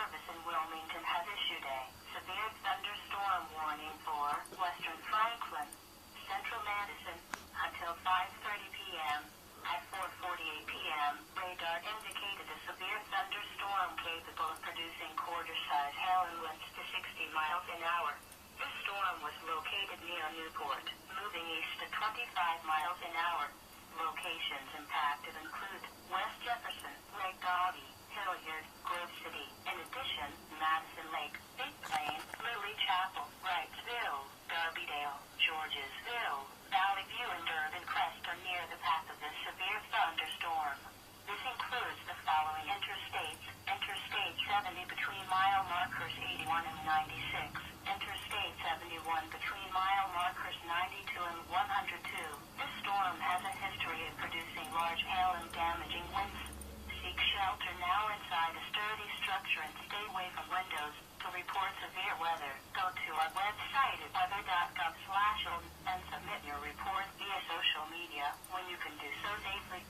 Service in Wilmington has issued a severe thunderstorm warning for western Franklin, central Madison, until 5:30 p.m. At 4:48 p.m., radar indicated a severe thunderstorm capable of producing quarter-size hail and winds to 60 miles an hour. The storm was located near Newport, moving east at 25 miles an hour. Locations impacted include West Jefferson, Lake Doggy, Hilliard, Grove City. In addition, Madison Lake, Big Plain, Lily Chapel, Wrightsville, Darbydale, Georgesville, Valley View, and Durbin Crest are near the path of this severe thunderstorm. This includes the following interstates: Interstate 70 between mile markers 81 and 96, Interstate 71 between mile markers 92 and 102. This storm has a history of producing large hail and damaging winds. Seek shelter now inside a sturdy structure and stay away from windows. To report severe weather, go to our website at weather.gov/on and submit your report via social media when you can do so safely.